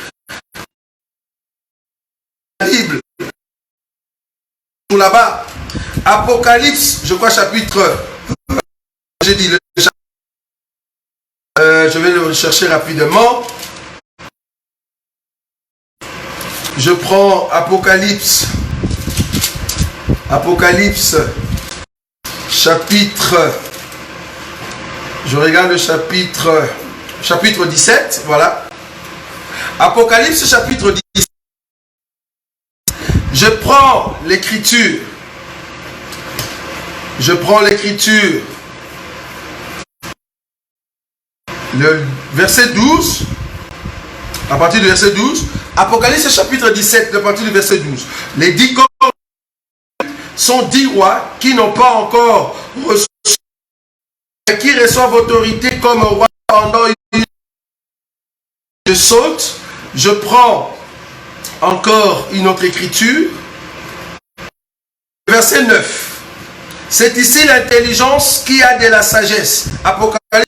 La Bible, tout là-bas, Apocalypse, je crois, chapitre, j'ai dit, je vais le chercher rapidement. Je prends Apocalypse, chapitre, je regarde le chapitre 17, voilà. Apocalypse chapitre 17. Je prends l'écriture. Le verset 12. À partir du verset 12. Apocalypse chapitre 17, à partir du verset 12. Les 10 corps sont 10 rois qui n'ont pas encore reçu, qui reçoivent autorité comme roi pendant une... Je saute, je prends encore une autre écriture. Verset 9. C'est ici l'intelligence qui a de la sagesse. Apocalypse,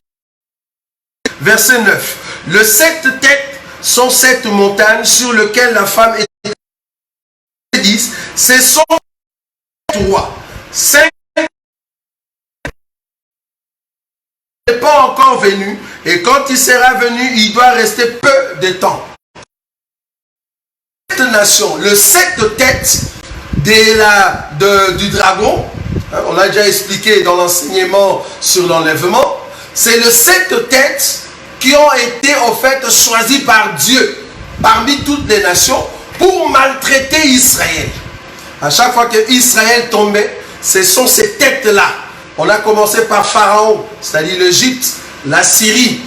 verset 9. Le 7 têtes sont 7 montagnes sur lesquelles la femme est 10. Ce sont 3. 5 n'est pas encore venu. Et quand il sera venu, il doit rester peu de temps. Cette nation, le 7 têtes du dragon, on l'a déjà expliqué dans l'enseignement sur l'enlèvement, c'est le 7 têtes qui ont été en fait choisis par Dieu parmi toutes les nations pour maltraiter Israël. À chaque fois que Israël tombait, ce sont ces têtes-là. On a commencé par Pharaon, c'est-à-dire l'Égypte, la Syrie,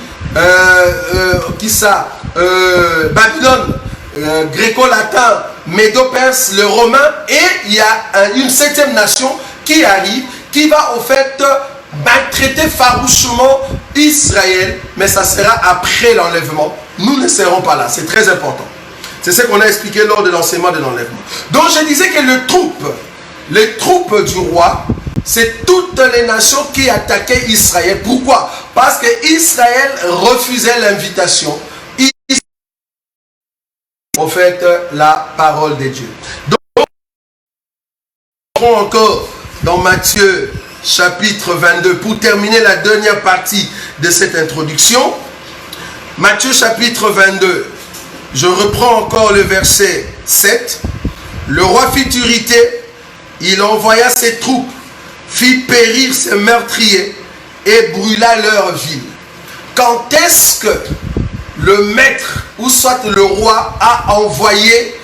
Babylone, gréco-latin, médo-perse, le romain, et il y a une 7e nation qui arrive, qui va au fait maltraiter farouchement Israël, mais ça sera après l'enlèvement. Nous ne serons pas là, c'est très important. C'est ce qu'on a expliqué lors de l'enseignement de l'enlèvement. Donc je disais que les troupes du roi, c'est toutes les nations qui attaquaient Israël. Pourquoi? Parce que Israël refusait l'invitation. Au fait, la parole de Dieu. Donc, on encore dans Matthieu chapitre 22 pour terminer la dernière partie de cette introduction. Matthieu chapitre 22, je reprends encore le verset 7. Le roi fit irriter, il envoya ses troupes, fit périr ses meurtriers et brûla leur ville. Quand est-ce que le maître ou soit le roi a envoyé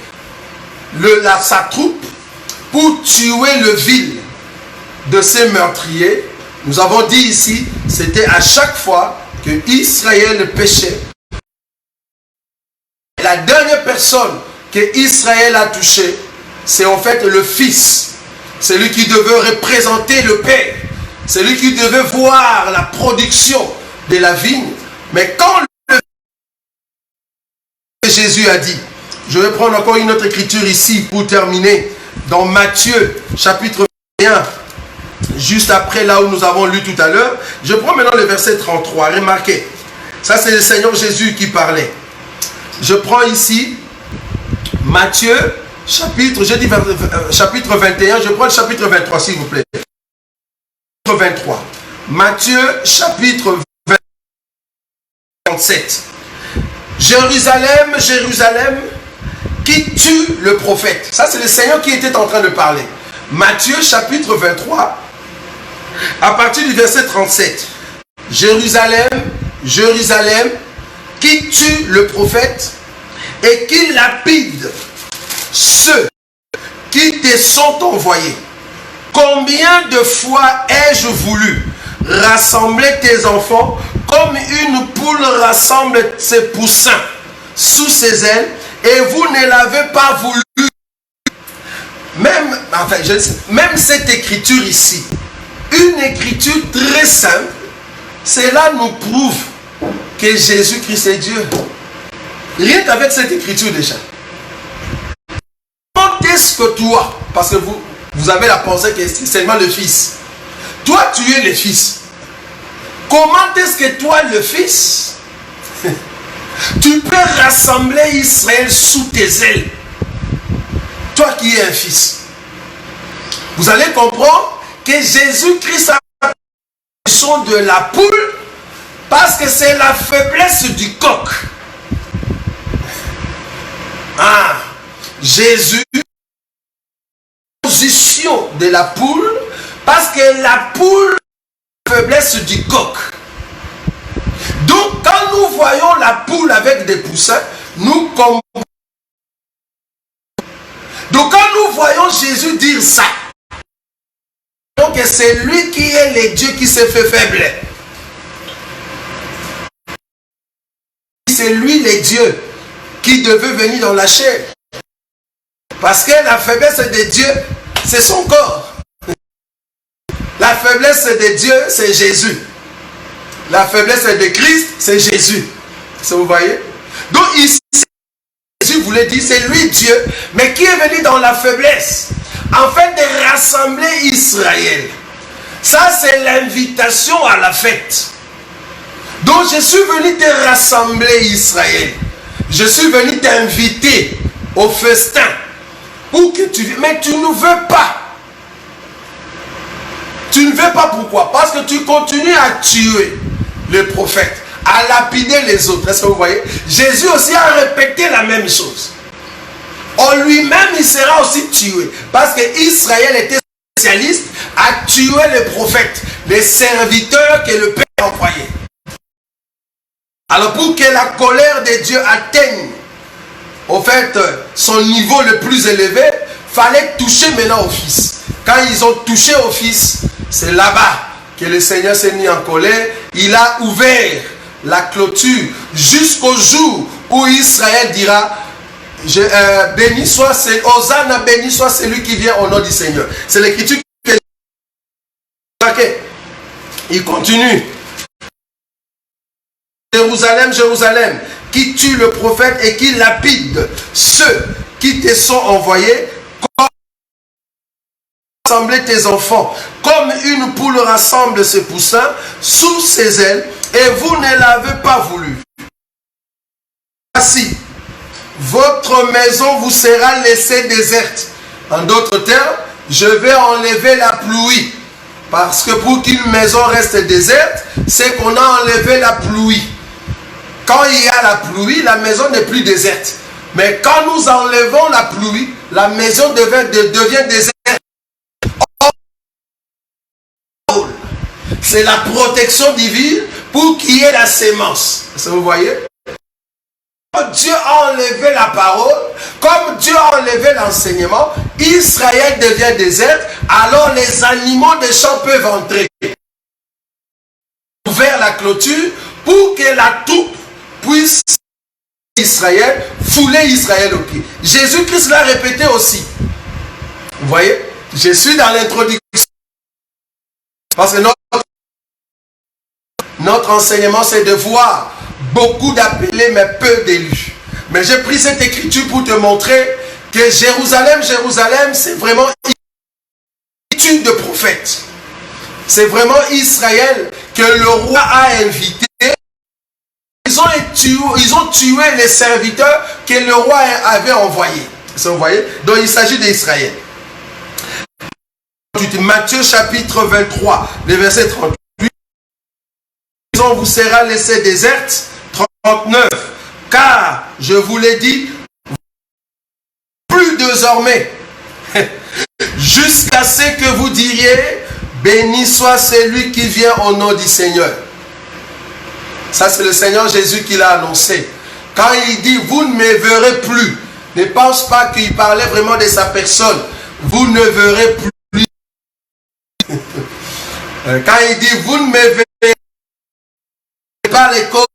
sa troupe pour tuer le ville de ces meurtriers? Nous avons dit ici, c'était à chaque fois que Israël péchait. La dernière personne que Israël a touchée, c'est en fait le fils. Celui qui devait représenter le père. Celui qui devait voir la production de la vigne. Mais quand Jésus a dit, je vais prendre encore une autre écriture ici pour terminer, dans Matthieu chapitre 21, juste après là où nous avons lu tout à l'heure, je prends maintenant le verset 33, remarquez, ça c'est le Seigneur Jésus qui parlait. Je prends ici Matthieu chapitre, j'ai dit chapitre 21, je prends le chapitre 23 s'il vous plaît. 23. Matthieu chapitre 27. Jérusalem, Jérusalem, qui tue le prophète. Ça, c'est le Seigneur qui était en train de parler. Matthieu, chapitre 23, à partir du verset 37. Jérusalem, Jérusalem, qui tue le prophète et qui lapide ceux qui te sont envoyés. Combien de fois ai-je voulu rassembler tes enfants comme une poule rassemble ses poussins sous ses ailes, et vous ne l'avez pas voulu. Même cette écriture ici, une écriture très simple, cela nous prouve que Jésus-Christ est Dieu. Rien qu'avec cette écriture déjà. Comment est-ce que toi, parce que vous avez la pensée que c'est seulement le Fils, toi tu es le Fils. Comment est-ce que toi, le Fils, tu peux rassembler Israël sous tes ailes? Toi qui es un Fils. Vous allez comprendre que Jésus-Christ a la position de la poule parce que c'est la faiblesse du coq. Ah, Jésus, position de la poule parce que la poule, faiblesse du coq. Donc quand nous voyons la poule avec des poussins, nous comprenons. Donc quand nous voyons Jésus dire ça, donc c'est lui qui est le Dieu qui s'est fait faible. C'est lui le Dieu qui devait venir dans la chair. Parce que la faiblesse de Dieu, c'est son corps. La faiblesse de Dieu, c'est Jésus. La faiblesse de Christ, c'est Jésus. Ça, vous voyez? Donc ici, Jésus voulait dire, c'est lui Dieu, mais qui est venu dans la faiblesse, afin de rassembler Israël. Ça, c'est l'invitation à la fête. Donc je suis venu te rassembler Israël. Je suis venu t'inviter au festin. Pour que tu... Mais tu ne veux pas. Tu ne veux pas, pourquoi? Parce que tu continues à tuer les prophètes, à lapider les autres. Est-ce que vous voyez? Jésus aussi a répété la même chose. En lui-même, il sera aussi tué. Parce que Israël était spécialiste à tuer les prophètes, les serviteurs que le Père a envoyés. Alors pour que la colère de Dieu atteigne au fait son niveau le plus élevé, fallait toucher maintenant au Fils. Quand ils ont touché au Fils, c'est là-bas que le Seigneur s'est mis en colère. Il a ouvert la clôture jusqu'au jour où Israël dira, béni soit, Hosanna, béni soit celui qui vient au nom du Seigneur. C'est l'écriture qui est. Il continue. Jérusalem, Jérusalem, qui tue le prophète et qui lapide ceux qui te sont envoyés, comme rassembler tes enfants, comme une poule rassemble ses poussins sous ses ailes, et vous ne l'avez pas voulu. Voici, votre maison vous sera laissée déserte. En d'autres termes, je vais enlever la pluie. Parce que pour qu'une maison reste déserte, c'est qu'on a enlevé la pluie. Quand il y a la pluie, la maison n'est plus déserte. Mais quand nous enlevons la pluie, la maison devient déserte. C'est la protection divine pour qu'il y ait la sémence. Est-ce que vous voyez? Comme Dieu a enlevé la parole, comme Dieu a enlevé l'enseignement, Israël devient déserte, alors les animaux des champs peuvent entrer. Ouvert la clôture pour que la troupe puisse Israël, fouler Israël au pied. Jésus-Christ l'a répété aussi. Vous voyez? Je suis dans l'introduction. Parce que notre enseignement, c'est de voir beaucoup d'appelés, mais peu d'élus. Mais j'ai pris cette écriture pour te montrer que Jérusalem, Jérusalem, c'est vraiment une étude de prophète. C'est vraiment Israël que le roi a invité. Ils ont tué les serviteurs que le roi avait envoyés. Vous voyez? Donc il s'agit d'Israël. Matthieu chapitre 23, le verset 38. La maison vous sera laissée déserte. 39. Car je vous l'ai dit, plus désormais, jusqu'à ce que vous diriez, béni soit celui qui vient au nom du Seigneur. Ça, c'est le Seigneur Jésus qui l'a annoncé. Quand il dit, vous ne me verrez plus, ne pense pas qu'il parlait vraiment de sa personne. Vous ne verrez plus. Quand il dit, vous ne me verrez pas les corps.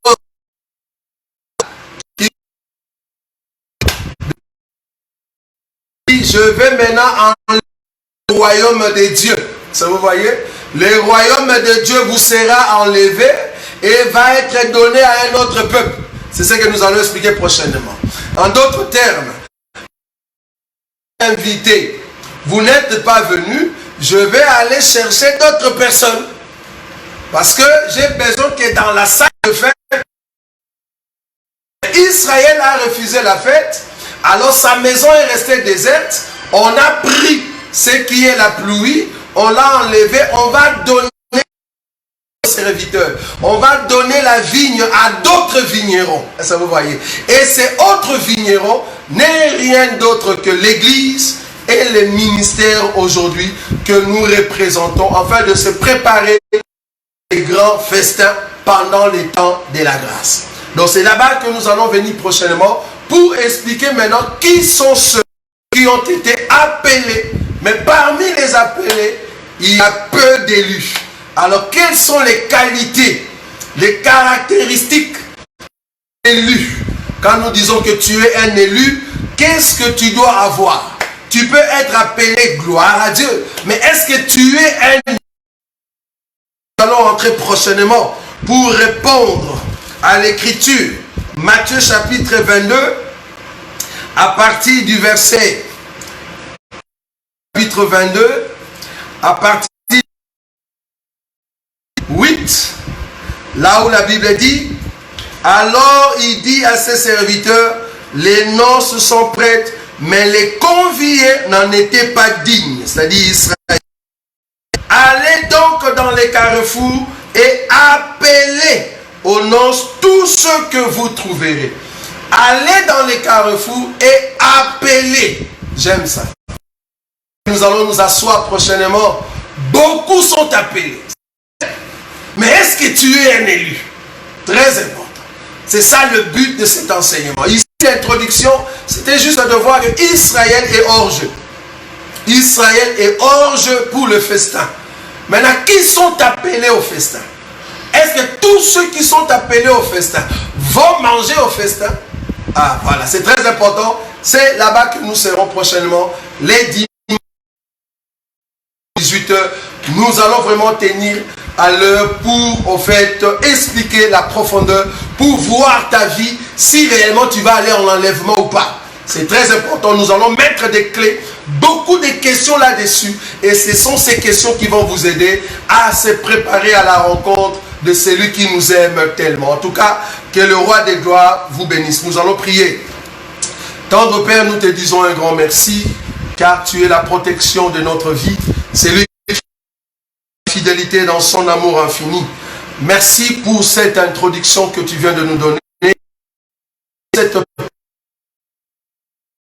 Je vais maintenant en le royaume de Dieu. Ça, vous voyez? Le royaume de Dieu vous sera enlevé et va être donné à un autre peuple. C'est ce que nous allons expliquer prochainement. En d'autres termes, invité, vous n'êtes pas venu, je vais aller chercher d'autres personnes. Parce que j'ai besoin que dans la salle de fête, Israël a refusé la fête, alors sa maison est restée déserte. On a pris ce qui est la pluie, on l'a enlevé, on va donner aux serviteurs, on va donner la vigne à d'autres vignerons. Ça, vous voyez? Et ces autres vignerons n'est rien d'autre que l'Église et le ministère aujourd'hui que nous représentons, afin de se préparer les grands festins pendant les temps de la grâce. Donc c'est là-bas que nous allons venir prochainement pour expliquer maintenant qui sont ceux qui ont été appelés. Mais parmi les appelés, il y a peu d'élus. Alors quelles sont les qualités, les caractéristiques d'élus? quand nous disons que tu es un élu, qu'est-ce que tu dois avoir? Tu peux être appelé gloire à Dieu, mais est-ce que tu es un élu? Nous allons entrer prochainement pour répondre à l'écriture. Matthieu chapitre 22, à partir du verset chapitre 22, à partir du 8, là où la Bible dit, alors il dit à ses serviteurs, les noces sont prêtes, mais les conviés n'en étaient pas dignes, c'est-à-dire Israël. Allez donc dans les carrefours et appelez aux noces tous ceux que vous trouverez. Allez dans les carrefours et appelez. J'aime ça. Nous allons nous asseoir prochainement. Beaucoup sont appelés. Mais est-ce que tu es un élu? Très important. C'est ça le but de cet enseignement. Ici, l'introduction, c'était juste de voir que Israël est hors jeu. Israël est hors jeu pour le festin. Maintenant, qui sont appelés au festin? Est-ce que tous ceux qui sont appelés au festin vont manger au festin? Ah, voilà, c'est très important. C'est là-bas que nous serons prochainement, les dimanches 18h. Nous allons vraiment tenir à l'heure pour, en fait, expliquer la profondeur, pour voir ta vie, si réellement tu vas aller en enlèvement ou pas. C'est très important. Nous allons mettre des clés, beaucoup de questions là-dessus. Et ce sont ces questions qui vont vous aider à se préparer à la rencontre de celui qui nous aime tellement. En tout cas, que le roi des gloires vous bénisse. Nous allons prier. Tendre Père, nous te disons un grand merci, car tu es la protection de notre vie. C'est lui qui fait la fidélité dans son amour infini. Merci pour cette introduction que tu viens de nous donner.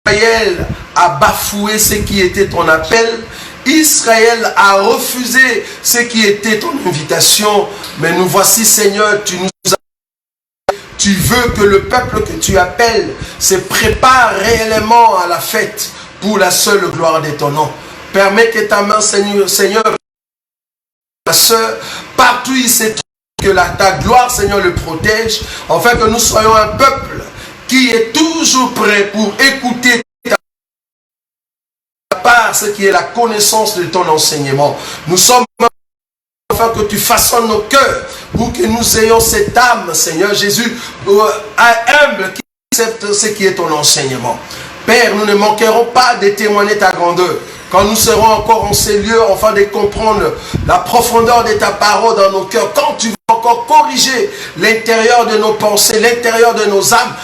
Israël a bafoué ce qui était ton appel. Israël a refusé ce qui était ton invitation. Mais nous voici, Seigneur, tu veux que le peuple que tu appelles se prépare réellement à la fête pour la seule gloire de ton nom. Permets que ta main, Seigneur, ma soeur, partout où il se trouve, que ta gloire, Seigneur, le protège, afin que nous soyons un peuple qui est toujours prêt pour écouter ta part, ce qui est la connaissance de ton enseignement. Nous sommes afin que tu façonnes nos cœurs pour que nous ayons cette âme, Seigneur Jésus, humble, qui accepte ce qui est ton enseignement. Père, nous ne manquerons pas de témoigner ta grandeur. Quand nous serons encore en ces lieux, afin de comprendre la profondeur de ta parole dans nos cœurs, quand tu vas encore corriger l'intérieur de nos pensées, l'intérieur de nos âmes,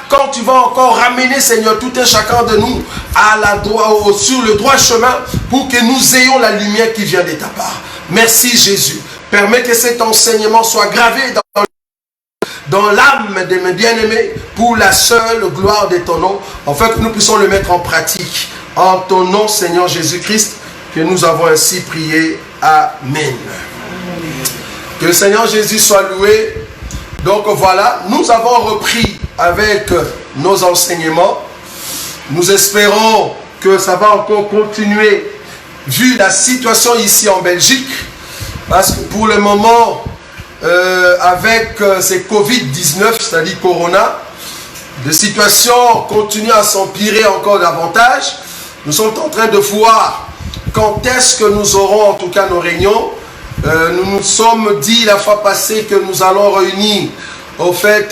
quand tu vas encore ramener, Seigneur, tout un chacun de nous sur le droit chemin, pour que nous ayons la lumière qui vient de ta part. Merci Jésus. Permets que cet enseignement soit gravé dans l'âme de mes bien-aimés pour la seule gloire de ton nom, afin que nous puissions le mettre en pratique. En ton nom, Seigneur Jésus-Christ, que nous avons ainsi prié. Amen. Que le Seigneur Jésus soit loué. Donc voilà, nous avons repris avec nos enseignements. Nous espérons que ça va encore continuer vu la situation ici en Belgique. Parce que pour le moment, avec ces Covid-19, c'est-à-dire Corona, la situation continue à s'empirer encore davantage. Nous sommes en train de voir quand est-ce que nous aurons en tout cas nos réunions. Nous nous sommes dit la fois passée que nous allons réunir au fait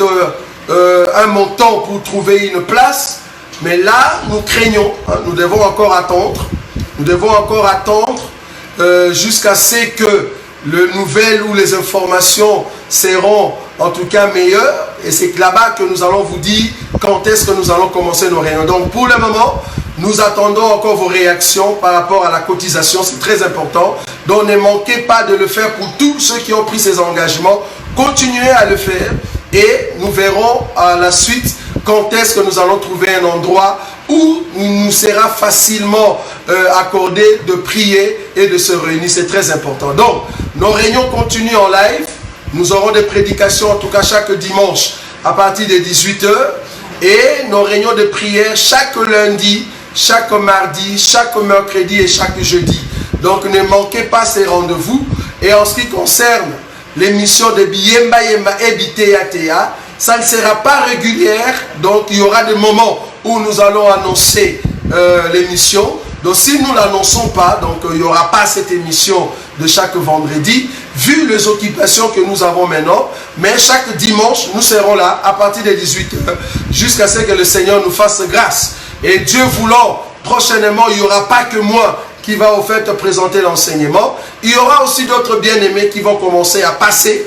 un montant pour trouver une place. Mais là, nous craignons, nous devons encore attendre. Nous devons encore attendre jusqu'à ce que les nouvelles ou les informations seront en tout cas meilleures. Et c'est là-bas que nous allons vous dire quand est-ce que nous allons commencer nos réunions. Donc pour le moment, nous attendons encore vos réactions par rapport à la cotisation. C'est très important. Donc ne manquez pas de le faire pour tous ceux qui ont pris ces engagements. Continuez à le faire et nous verrons à la suite quand est-ce que nous allons trouver un endroit où il nous sera facilement accordé de prier et de se réunir. C'est très important. Donc, nos réunions continuent en live. Nous aurons des prédications, en tout cas chaque dimanche, à partir de 18h. Et nos réunions de prière chaque lundi, chaque mardi, chaque mercredi et chaque jeudi. Donc, ne manquez pas ces rendez-vous. Et en ce qui concerne l'émission de Biyemba Yemba Ebite Yatea, ça ne sera pas régulière. Donc il y aura des moments où nous allons annoncer l'émission. Donc si nous ne l'annonçons pas, donc il n'y aura pas cette émission de chaque vendredi, vu les occupations que nous avons maintenant. Mais chaque dimanche, nous serons là à partir des 18h jusqu'à ce que le Seigneur nous fasse grâce. Et Dieu voulant, prochainement, il n'y aura pas que moi qui va au fait présenter l'enseignement. Il y aura aussi d'autres bien-aimés qui vont commencer à passer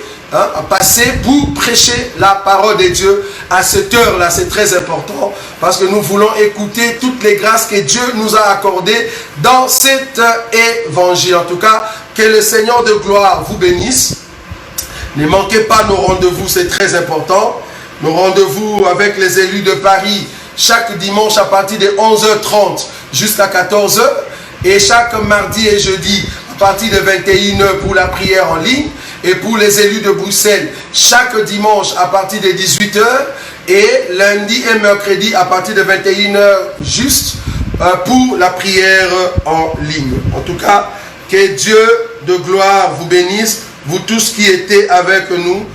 pour prêcher la parole de Dieu à cette heure-là. C'est très important parce que nous voulons écouter toutes les grâces que Dieu nous a accordées dans cet évangile. En tout cas, que le Seigneur de gloire vous bénisse. Ne manquez pas nos rendez-vous, c'est très important. Nos rendez-vous avec les élus de Paris chaque dimanche à partir de 11h30 jusqu'à 14h et chaque mardi et jeudi à partir de 21h pour la prière en ligne. Et pour les élus de Bruxelles, chaque dimanche à partir de 18h et lundi et mercredi à partir de 21h juste pour la prière en ligne. En tout cas, que Dieu de gloire vous bénisse, vous tous qui étiez avec nous